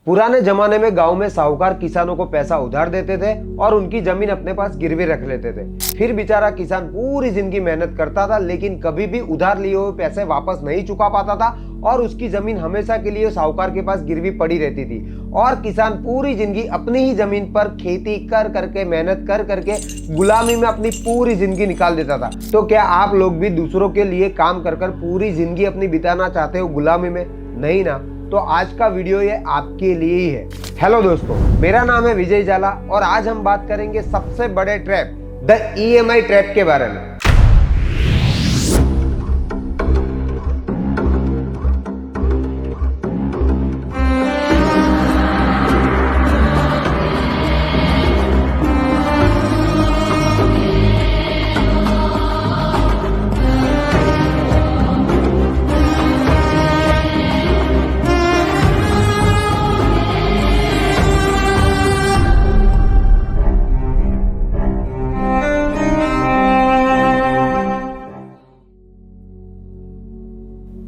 पुराने जमाने में गांव में साहूकार किसानों को पैसा उधार देते थे और उनकी जमीन अपने पास गिरवी रख लेते थे। फिर बेचारा किसान पूरी जिंदगी मेहनत करता था, लेकिन कभी भी उधार लिए हुए पैसे वापस नहीं चुका पाता था और उसकी जमीन हमेशा के लिए साहूकार के पास गिरवी पड़ी रहती थी। और किसान पूरी जिंदगी अपनी ही जमीन पर खेती कर करके, मेहनत कर करके गुलामी में अपनी पूरी जिंदगी निकाल देता था। तो क्या आप लोग भी दूसरों के लिए काम कर कर पूरी जिंदगी अपनी बिताना चाहते हो गुलामी में? नहीं ना? तो आज का वीडियो ये आपके लिए ही है। हेलो दोस्तों, मेरा नाम है विजय जाला और आज हम बात करेंगे सबसे बड़े ट्रैप, द EMI ट्रैप के बारे में।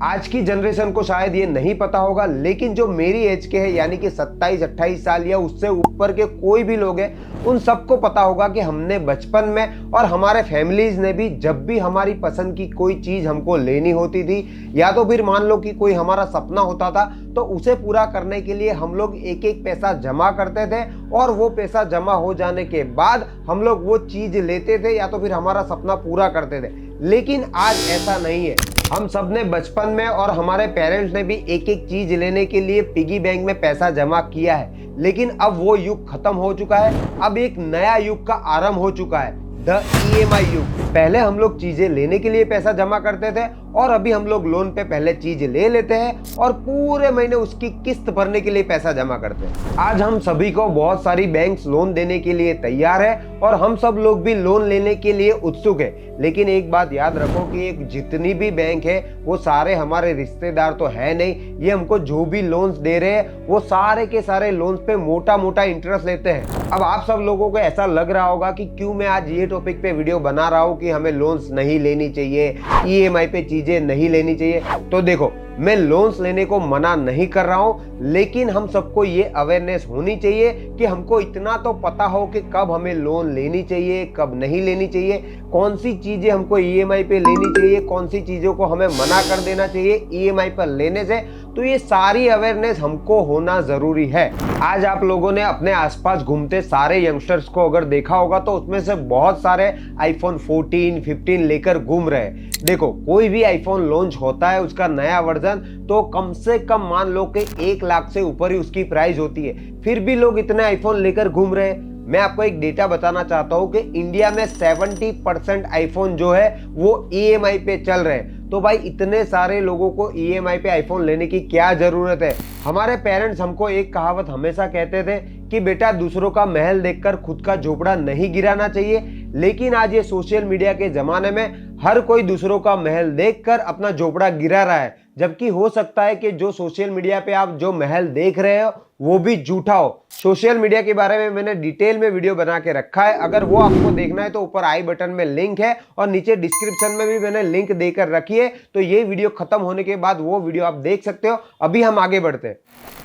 आज की जनरेशन को शायद ये नहीं पता होगा, लेकिन जो मेरी एज के हैं यानी कि 27-28 साल या उससे ऊपर के कोई भी लोग हैं, उन सबको पता होगा कि हमने बचपन में और हमारे फैमिलीज ने भी जब भी हमारी पसंद की कोई चीज हमको लेनी होती थी या तो फिर मान लो कि कोई हमारा सपना होता था, तो उसे पूरा करने के लिए हम लोग एक एक पैसा जमा करते थे और वो पैसा जमा हो जाने के बाद हम लोग वो चीज लेते थे या तो फिर हमारा सपना पूरा करते थे। लेकिन आज ऐसा नहीं है। हम सब ने बचपन में और हमारे पेरेंट्स ने भी एक एक चीज लेने के लिए पिगी बैंक में पैसा जमा किया है, लेकिन अब वो युग खत्म हो चुका है। अब एक नया युग का आरंभ हो चुका है, द EMI युग। पहले हम लोग चीजें लेने के लिए पैसा जमा करते थे और अभी हम लोग लोन पे पहले चीज ले लेते हैं और पूरे महीने उसकी किस्त भरने के लिए पैसा जमा करते हैं। आज हम सभी को बहुत सारी बैंक्स लोन देने के लिए तैयार है और हम सब लोग भी लोन लेने के लिए उत्सुक है। लेकिन एक बात याद रखो कि एक जितनी भी बैंक है वो सारे हमारे रिश्तेदार तो है नहीं। ये हमको जो भी लोन्स दे रहे हैं वो सारे के सारे लोन्स पे मोटा मोटा इंटरेस्ट लेते हैं। अब आप सब लोगों को ऐसा लग रहा होगा कि क्यों मैं आज ये टॉपिक पे वीडियो बना रहा हूँ कि हमें लोन्स नहीं लेनी चाहिए, EMI पे चीजें नहीं लेनी चाहिए। तो देखो, मैं लोन्स लेने को मना नहीं कर रहा हूं, लेकिन हम सबको ये अवेयरनेस होनी चाहिए कि हमको इतना तो पता हो कि कब हमें लोन लेनी चाहिए, कब नहीं लेनी चाहिए, कौन सी चीजें हमको EMI पे लेनी चाहिए, कौन सी चीजों को हमें मना कर देना चाहिए EMI पर लेने से। तो ये सारी अवेयरनेस हमको होना जरूरी है। आज आप लोगों ने अपने आसपास घूमते सारे यंगस्टर्स को अगर देखा होगा तो उसमें से बहुत सारे iPhone 14, 15 लेकर घूम रहे हैं। देखो, कोई भी iPhone लॉन्च होता है उसका नया वर्जन, तो कम से कम मान लो कि 1 लाख से ऊपर ही उसकी प्राइस होती है, फिर भी लोग इतने आईफोन लेकर घूम रहे हैं। मैं आपको एक डेटा बताना चाहता हूं कि इंडिया में 70% आईफोन जो है वो EMI पे चल रहे हैं। तो भाई इतने सारे लोगों को EMI पे आईफोन लेने की क्या जरूरत है? हमारे पेरेंट्स हमको एक कहावत हमेशा कहते थे कि बेटा दूसरों का महल देखकर खुद का झोपड़ा नहीं गिराना चाहिए। लेकिन आज ये सोशल मीडिया के जमाने में हर कोई दूसरों का महल देखकर अपना झोपड़ा गिरा रहा है, जबकि हो सकता है कि जो सोशल मीडिया पे आप जो महल देख रहे हो वो भी झूठा हो। सोशल मीडिया के बारे में मैंने डिटेल में वीडियो बना के रखा है, अगर वो आपको देखना है तो ऊपर आई बटन में लिंक है और नीचे डिस्क्रिप्शन में भी मैंने लिंक देकर रखी है। तो ये वीडियो खत्म होने के बाद वो वीडियो आप देख सकते हो। अभी हम आगे बढ़ते हैं।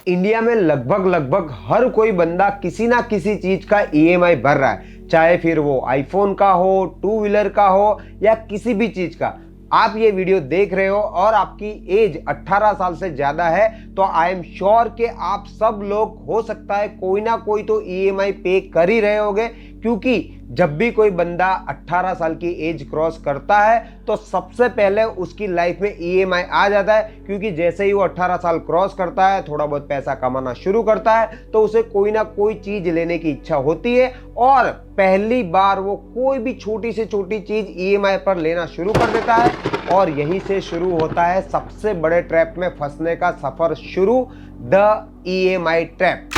इंडिया में लगभग हर कोई बंदा किसी ना किसी चीज का EMI भर रहा है, चाहे फिर वो आईफोन का हो, 2 व्हीलर का हो या किसी भी चीज का। आप ये वीडियो देख रहे हो और आपकी एज 18 साल से ज्यादा है तो आई एम श्योर कि आप सब लोग हो सकता है कोई ना कोई तो EMI पे कर ही रहे होगे, क्योंकि जब भी कोई बंदा 18 साल की एज क्रॉस करता है तो सबसे पहले उसकी लाइफ में EMI आ जाता है। क्योंकि जैसे ही वो 18 साल क्रॉस करता है, थोड़ा बहुत पैसा कमाना शुरू करता है, तो उसे कोई ना कोई चीज लेने की इच्छा होती है और पहली बार वो कोई भी छोटी से छोटी चीज EMI पर लेना शुरू कर देता है और यहीं से शुरू होता है सबसे बड़े ट्रैप में फंसने का सफर शुरू, द EMI ट्रैप।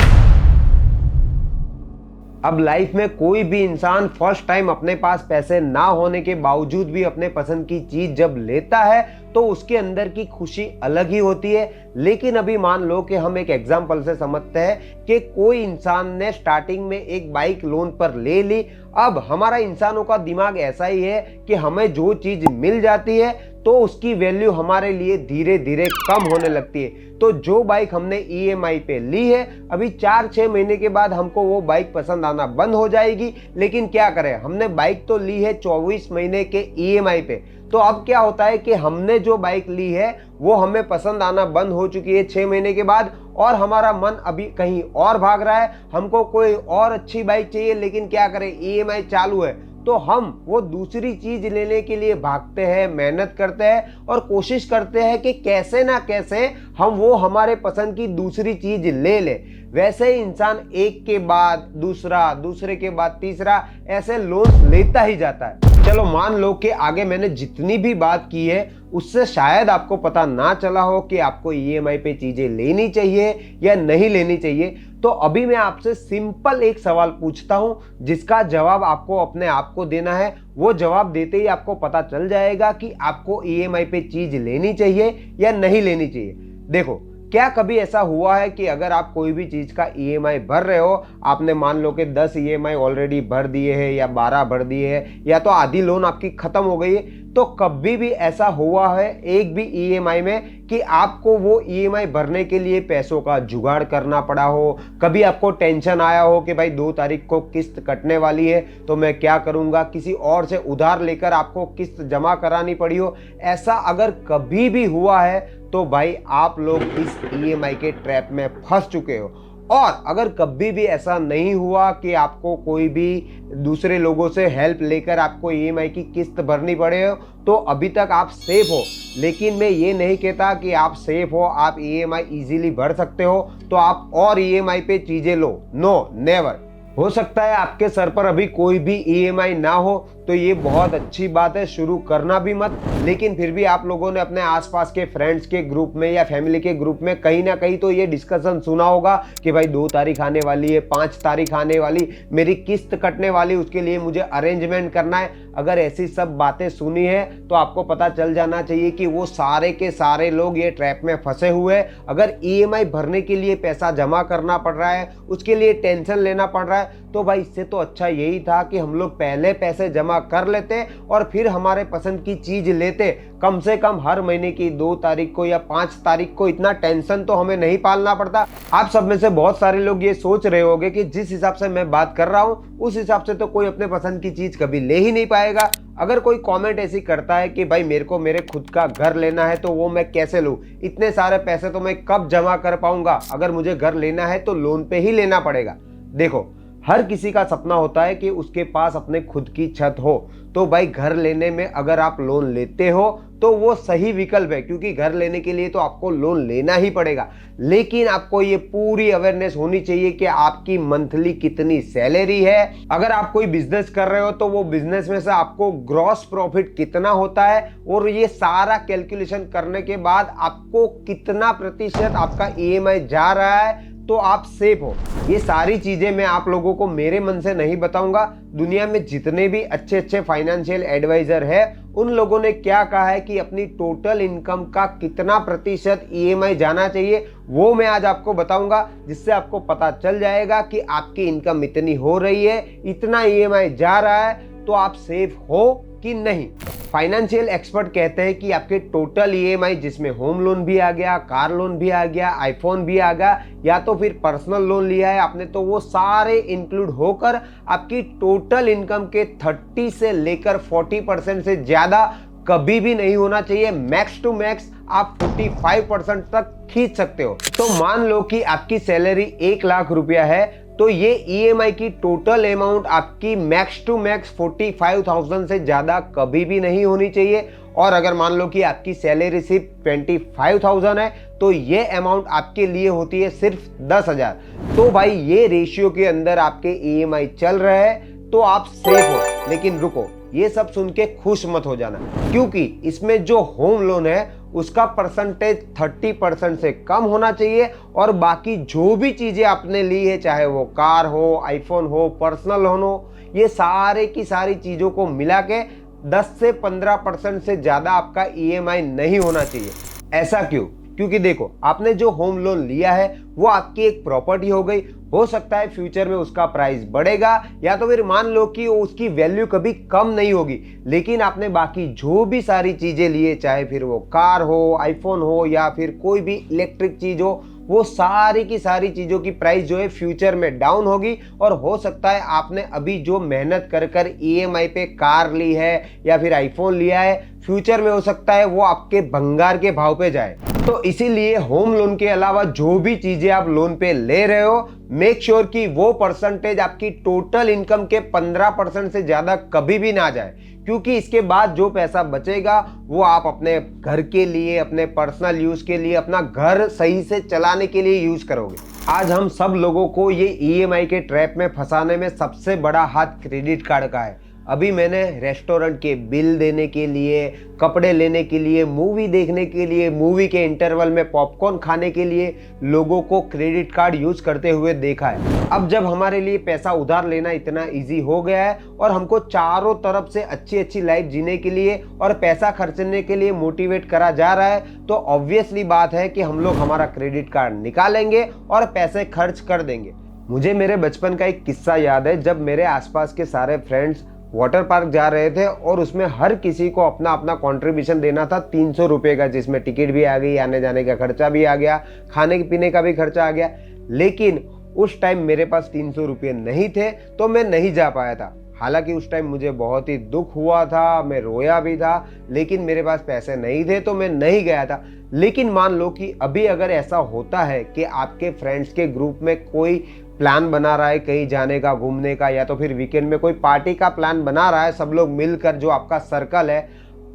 अब लाइफ में कोई भी इंसान फर्स्ट टाइम अपने पास पैसे ना होने के बावजूद भी अपने पसंद की चीज जब लेता है तो उसके अंदर की खुशी अलग ही होती है। लेकिन अभी मान लो कि हम एक एग्जाम्पल से समझते हैं कि कोई इंसान ने स्टार्टिंग में एक बाइक लोन पर ले ली। अब हमारा इंसानों का दिमाग ऐसा ही है कि हमें जो चीज मिल जाती है तो उसकी वैल्यू हमारे लिए धीरे धीरे कम होने लगती है। तो जो बाइक हमने ईएमआई पे ली है, अभी 4-6 महीने के बाद हमको वो बाइक पसंद आना बंद हो जाएगी। लेकिन क्या करें, हमने बाइक तो ली है 24 महीने के ईएमआई पे। तो अब क्या होता है कि हमने जो बाइक ली है वो हमें पसंद आना बंद हो चुकी है 6 महीने के बाद, और हमारा मन अभी कहीं और भाग रहा है। हमको कोई और अच्छी बाइक चाहिए, लेकिन क्या करें, ईएमआई चालू है। तो हम वो दूसरी चीज लेने के लिए भागते हैं, मेहनत करते हैं और कोशिश करते हैं कि कैसे ना कैसे हम वो हमारे पसंद की दूसरी चीज ले ले। वैसे ही इंसान एक के बाद दूसरा, दूसरे के बाद तीसरा, ऐसे लोन लेता ही जाता है। चलो मान लो कि आगे मैंने जितनी भी बात की है उससे शायद आपको पता ना चला हो कि आपको ईएमआई पे चीजें लेनी चाहिए या नहीं लेनी चाहिए। तो अभी मैं आपसे सिंपल एक सवाल पूछता हूं जिसका जवाब आपको अपने आप को देना है। वो जवाब देते ही आपको पता चल जाएगा कि आपको ईएमआई पे चीज लेनी चाहिए या नहीं लेनी चाहिए। देखो, क्या कभी ऐसा हुआ है कि अगर आप कोई भी चीज का ईएमआई भर रहे हो, आपने मान लो कि 10 ईएमआई ऑलरेडी भर दिए हैं या 12 भर दिए हैं, या तो आधी लोन आपकी खत्म हो गई है, तो कभी भी ऐसा हुआ है एक भी ईएमआई में कि आपको वो ईएमआई भरने के लिए पैसों का जुगाड़ करना पड़ा हो? कभी आपको टेंशन आया हो कि भाई 2 तारीख को किस्त कटने वाली है तो मैं क्या करूंगा, किसी और से उधार लेकर आपको किस्त जमा करानी पड़ी हो? ऐसा अगर कभी भी हुआ है तो भाई आप लोग इस ईएमआई के ट्रैप में फंस चुके हो। और अगर कभी भी ऐसा नहीं हुआ कि आपको कोई भी दूसरे लोगों से हेल्प लेकर आपको ईएमआई की किस्त भरनी पड़े हो, तो अभी तक आप सेफ हो। लेकिन मैं ये नहीं कहता कि आप सेफ हो, आप ईएमआई इजीली भर सकते हो तो आप और ईएमआई पे चीजें लो। No, never. हो सकता है आपके सर पर अभी कोई भी ईएमआई ना हो, तो ये बहुत अच्छी बात है, शुरू करना भी मत। लेकिन फिर भी आप लोगों ने अपने आसपास के फ्रेंड्स के ग्रुप में या फैमिली के ग्रुप में कहीं ना कहीं तो ये डिस्कशन सुना होगा कि भाई 2 तारीख आने वाली है, 5 तारीख आने वाली, मेरी किस्त कटने वाली, उसके लिए मुझे अरेंजमेंट करना है। अगर ऐसी सब बातें सुनी है तो आपको पता चल जाना चाहिए कि वो सारे के सारे लोग ये ट्रैप में फंसे हुए हैं। अगर ईएमआई भरने के लिए पैसा जमा करना पड़ रहा है, उसके लिए टेंशन लेना पड़ रहा है, तो भाई इससे तो अच्छा यही था कि हम लोग पहले पैसे जमा कर लेते और फिर हमारे पसंद की चीज लेते। कम से कम हर महीने की 2 तारीख को या 5 तारीख को इतना टेंशन तो हमें नहीं पालना पड़ता। आप सब में से बहुत सारे लोग ये सोच रहे होंगे कि जिस हिसाब से मैं बात कर रहा हूँ उस हिसाब से तो कोई अपने पसंद की चीज कभी ले ही नहीं पाएगा। अगर कोई कमेंट ऐसी करता है कि भाई मेरे को मेरे खुद का घर लेना है तो वो मैं कैसे लूं, इतने सारे पैसे तो मैं कब जमा कर पाऊंगा, अगर मुझे घर लेना है तो लोन पे ही लेना पड़ेगा। देखो, हर किसी का सपना होता है कि उसके पास अपने खुद की छत हो। तो भाई घर लेने में अगर आप लोन लेते हो तो वो सही विकल्प है, क्योंकि घर लेने के लिए तो आपको लोन लेना ही पड़ेगा। लेकिन आपको ये पूरी अवेयरनेस होनी चाहिए कि आपकी मंथली कितनी सैलरी है। अगर आप कोई बिजनेस कर रहे हो तो वो बिजनेस में से आपको ग्रॉस प्रॉफिट कितना होता है, और ये सारा कैलकुलेशन करने के बाद आपको कितना प्रतिशत आपका ईएमआई जा रहा है तो आप सेफ हो। ये सारी चीजें मैं आप लोगों को मेरे मन से नहीं बताऊंगा। दुनिया में जितने भी अच्छे अच्छे फाइनेंशियल एडवाइजर है उन लोगों ने क्या कहा है कि अपनी टोटल इनकम का कितना प्रतिशत ईएमआई जाना चाहिए वो मैं आज आपको बताऊंगा, जिससे आपको पता चल जाएगा कि आपकी इनकम इतनी हो रही है, इतना ईएमआई जा रहा है, तो आप सेफ हो कि नहीं। फाइनेंशियल एक्सपर्ट कहते हैं कि आपके टोटल ईएमआई, जिसमें होम लोन भी आ गया, कार लोन भी आ गया, आईफोन भी आ गया, या तो फिर पर्सनल लोन लिया है आपने, तो वो सारे इंक्लूड होकर आपकी टोटल इनकम के 30 से लेकर 40% से ज्यादा कभी भी नहीं होना चाहिए। मैक्स टू मैक्स आप 45% तक खींच सकते हो। तो मान लो कि आपकी सैलरी 1 लाख रुपया है, तो ये ईएमआई की टोटल अमाउंट आपकी मैक्स टू मैक्स 45,000 से ज्यादा कभी भी नहीं होनी चाहिए। और अगर मान लो कि आपकी सैलरी सिर्फ 25,000 है तो ये अमाउंट आपके लिए होती है सिर्फ 10,000। तो भाई ये रेशियो के अंदर आपके ईएमआई चल रहे हैं तो आप सेफ हो। लेकिन रुको, ये सब सुन के खुश मत हो जाना, क्योंकि इसमें जो होम लोन है उसका परसेंटेज 30% से कम होना चाहिए, और बाकी जो भी चीजें आपने ली है, चाहे वो कार हो, आईफोन हो, पर्सनल लोन हो, ये सारे की सारी चीजों को मिला के 10 से 15% से ज्यादा आपका ईएमआई नहीं होना चाहिए। ऐसा क्यों? क्योंकि देखो, आपने जो होम लोन लिया है वो आपकी एक प्रॉपर्टी हो गई। हो सकता है फ्यूचर में उसका प्राइस बढ़ेगा, या तो फिर मान लो कि उसकी वैल्यू कभी कम नहीं होगी, लेकिन आपने बाकी जो भी सारी चीजें लिए, चाहे फिर वो कार हो, आईफोन हो, या फिर कोई भी इलेक्ट्रिक चीज हो, वो सारी की सारी चीजों की प्राइस जो है फ्यूचर में डाउन होगी। और हो सकता है आपने अभी जो मेहनत कर कर ईएमआई पे कार ली है या फिर आईफोन लिया है, फ्यूचर में हो सकता है वो आपके भंगार के भाव पे जाए। तो इसीलिए होम लोन के अलावा जो भी चीजें आप लोन पे ले रहे हो, मेक श्योर कि वो परसेंटेज आपकी टोटल इनकम के 15% से ज्यादा कभी भी ना जाए, क्योंकि इसके बाद जो पैसा बचेगा वो आप अपने घर के लिए, अपने पर्सनल यूज के लिए, अपना घर सही से चलाने के लिए यूज करोगे। आज हम सब लोगों को ये ईएमआई के ट्रैप में फंसाने में सबसे बड़ा हाथ क्रेडिट कार्ड का है। अभी मैंने रेस्टोरेंट के बिल देने के लिए, कपड़े लेने के लिए, मूवी देखने के लिए, मूवी के इंटरवल में पॉपकॉर्न खाने के लिए लोगों को क्रेडिट कार्ड यूज करते हुए देखा है। अब जब हमारे लिए पैसा उधार लेना इतना इजी हो गया है और हमको चारों तरफ से अच्छी अच्छी लाइफ जीने के लिए और पैसा खर्चने के लिए मोटिवेट करा जा रहा है, तो ऑब्वियसली बात है कि हम लोग हमारा क्रेडिट कार्ड निकालेंगे और पैसे खर्च कर देंगे। मुझे मेरे बचपन का एक किस्सा याद है, जब मेरे आसपास के सारे फ्रेंड्स वाटर पार्क जा रहे थे और उसमें हर किसी को अपना अपना कंट्रीब्यूशन देना था 300 रुपये का, जिसमें टिकट भी आ गई, आने जाने का खर्चा भी आ गया, खाने पीने का भी खर्चा आ गया। लेकिन उस टाइम मेरे पास 300 रुपये नहीं थे, तो मैं नहीं जा पाया था। हालांकि उस टाइम मुझे बहुत ही दुख हुआ था, मैं रोया भी था, लेकिन मेरे पास पैसे नहीं थे तो मैं नहीं गया था। लेकिन मान लो कि अभी अगर ऐसा होता है कि आपके फ्रेंड्स के ग्रुप में कोई प्लान बना रहा है कहीं जाने का, घूमने का, या तो फिर वीकेंड में कोई पार्टी का प्लान बना रहा है, सब लोग मिलकर, जो आपका सर्कल है,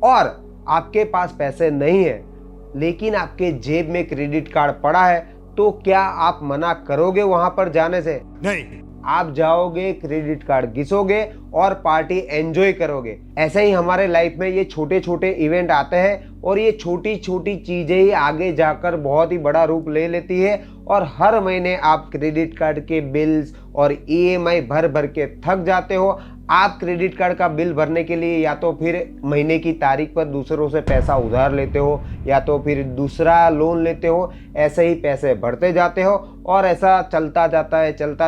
और आपके पास पैसे नहीं है लेकिन आपके जेब में क्रेडिट कार्ड पड़ा है, तो क्या आप मना करोगे वहां पर जाने से? नहीं। आप जाओगे, क्रेडिट कार्ड घिसोगे और पार्टी एंजॉय करोगे। ऐसे ही हमारे लाइफ में ये छोटे छोटे इवेंट आते हैं और ये छोटी छोटी चीजें ही आगे जाकर बहुत ही बड़ा रूप ले लेती है, और हर महीने आप क्रेडिट कार्ड के बिल्स और ईएमआई भर भर के थक जाते हो। आप क्रेडिट कार्ड का बिल भरने के लिए या तो फिर महीने की तारीख पर दूसरों से पैसा उधार लेते हो, या तो फिर दूसरा लोन लेते हो। ऐसे ही पैसे भरते जाते हो और ऐसा चलता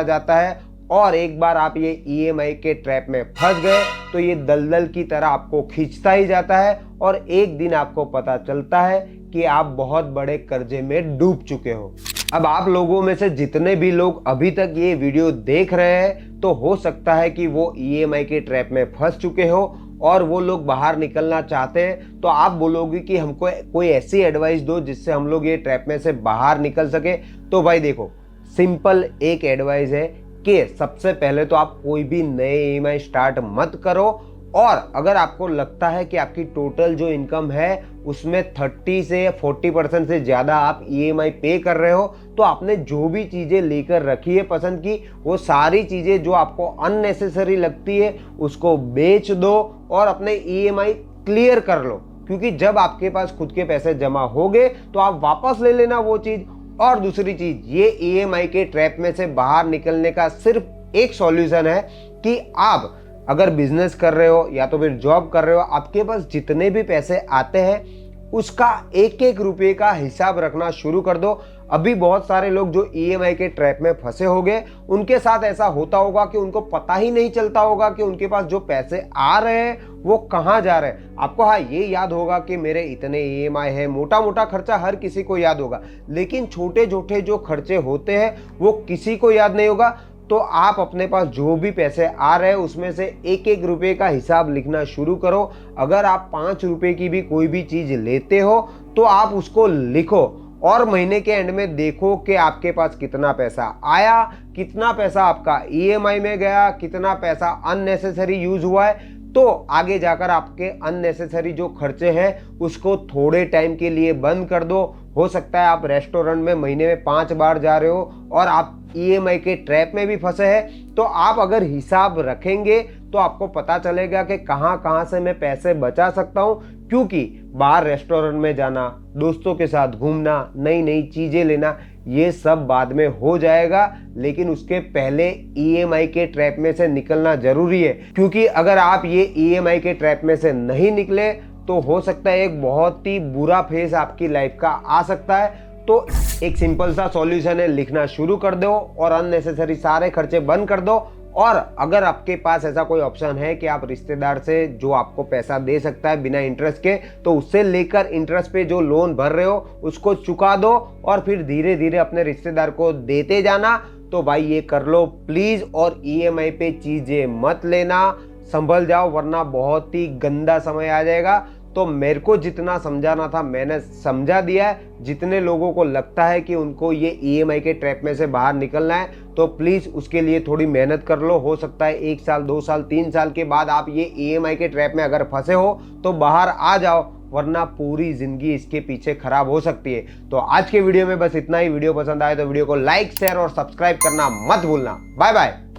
जाता है और एक बार आप ये ईएमआई के ट्रैप में फंस गए तो ये दलदल की तरह आपको खींचता ही जाता है, और एक दिन आपको पता चलता है कि आप बहुत बड़े कर्जे में डूब चुके हो। अब आप लोगों में से जितने भी लोग अभी तक ये वीडियो देख रहे हैं, तो हो सकता है कि वो ईएमआई के ट्रैप में फंस चुके हो और वो लोग बाहर निकलना चाहते हैं। तो आप बोलोगे कि हमको कोई ऐसी एडवाइस दो जिससे हम लोग ये ट्रैप में से बाहर निकल सके। तो भाई देखो, सिंपल एक एडवाइस है कि सबसे पहले तो आप कोई भी नए ईएमआई स्टार्ट मत करो, और अगर आपको लगता है कि आपकी टोटल जो इनकम है उसमें 30 से 40% से ज़्यादा आप ईएमआई पे कर रहे हो, तो आपने जो भी चीज़ें लेकर रखी है पसंद की, वो सारी चीज़ें जो आपको अननेसेसरी लगती है उसको बेच दो और अपने ईएमआई क्लियर कर लो। क्योंकि जब आपके पास खुद के पैसे जमा हो गए तो आप वापस ले लेना वो चीज़। और दूसरी चीज़, ये ईएमआई के ट्रैप में से बाहर निकलने का सिर्फ एक सॉल्यूशन है कि आप अगर बिजनेस कर रहे हो या तो फिर जॉब कर रहे हो, आपके पास जितने भी पैसे आते हैं उसका एक एक रुपये का हिसाब रखना शुरू कर दो। अभी बहुत सारे लोग जो ईएमआई के ट्रैप में फंसे होंगे, उनके साथ ऐसा होता होगा कि उनको पता ही नहीं चलता होगा कि उनके पास जो पैसे आ रहे हैं वो कहाँ जा रहे हैं। आपको हाँ ये याद होगा कि मेरे इतने ईएमआई है, मोटा मोटा खर्चा हर किसी को याद होगा, लेकिन छोटे छोटे जो खर्चे होते हैं वो किसी को याद नहीं होगा। तो आप अपने पास जो भी पैसे आ रहे हैं उसमें से एक एक रुपये का हिसाब लिखना शुरू करो। अगर आप 5 रुपये की भी कोई भी चीज़ लेते हो तो आप उसको लिखो और महीने के एंड में देखो कि आपके पास कितना पैसा आया, कितना पैसा आपका ईएमआई में गया, कितना पैसा अननेसेसरी यूज हुआ है। तो आगे जाकर आपके अननेसेसरी जो खर्चे हैं उसको थोड़े टाइम के लिए बंद कर दो। हो सकता है आप रेस्टोरेंट में महीने में 5 बार जा रहे हो और आप ईएमआई के ट्रैप में भी फंसे हैं, तो आप अगर हिसाब रखेंगे तो आपको पता चलेगा कि कहाँ कहाँ से मैं पैसे बचा सकता हूँ। क्योंकि बाहर रेस्टोरेंट में जाना, दोस्तों के साथ घूमना, नई नई चीज़ें लेना, ये सब बाद में हो जाएगा, लेकिन उसके पहले ईएमआई के ट्रैप में से निकलना जरूरी है। क्योंकि अगर आप ये ईएमआई के ट्रैप में से नहीं निकले तो हो सकता है एक बहुत ही बुरा फेज आपकी लाइफ का आ सकता है। तो एक सिंपल सा सॉल्यूशन है, लिखना शुरू कर दो और अननेसेसरी सारे खर्चे बंद कर दो। और अगर आपके पास ऐसा कोई ऑप्शन है कि आप रिश्तेदार से जो आपको पैसा दे सकता है बिना इंटरेस्ट के, तो उससे लेकर इंटरेस्ट पे जो लोन भर रहे हो उसको चुका दो और फिर धीरे धीरे अपने रिश्तेदार को देते जाना। तो भाई ये कर लो प्लीज, और ईएमआई पे चीजें मत लेना, संभल जाओ वरना बहुत ही गंदा समय आ जाएगा। तो मेरे को जितना समझाना था मैंने समझा दिया है। जितने लोगों को लगता है कि उनको ये ईएमआई के ट्रैप में से बाहर निकलना है तो प्लीज उसके लिए थोड़ी मेहनत कर लो। हो सकता है 1 साल 2 साल 3 साल के बाद आप ये ईएमआई के ट्रैप में अगर फंसे हो तो बाहर आ जाओ, वरना पूरी जिंदगी इसके पीछे खराब हो सकती है। तो आज के वीडियो में बस इतना ही। वीडियो पसंद आए तो वीडियो को लाइक शेयर और सब्सक्राइब करना मत भूलना। Bye bye.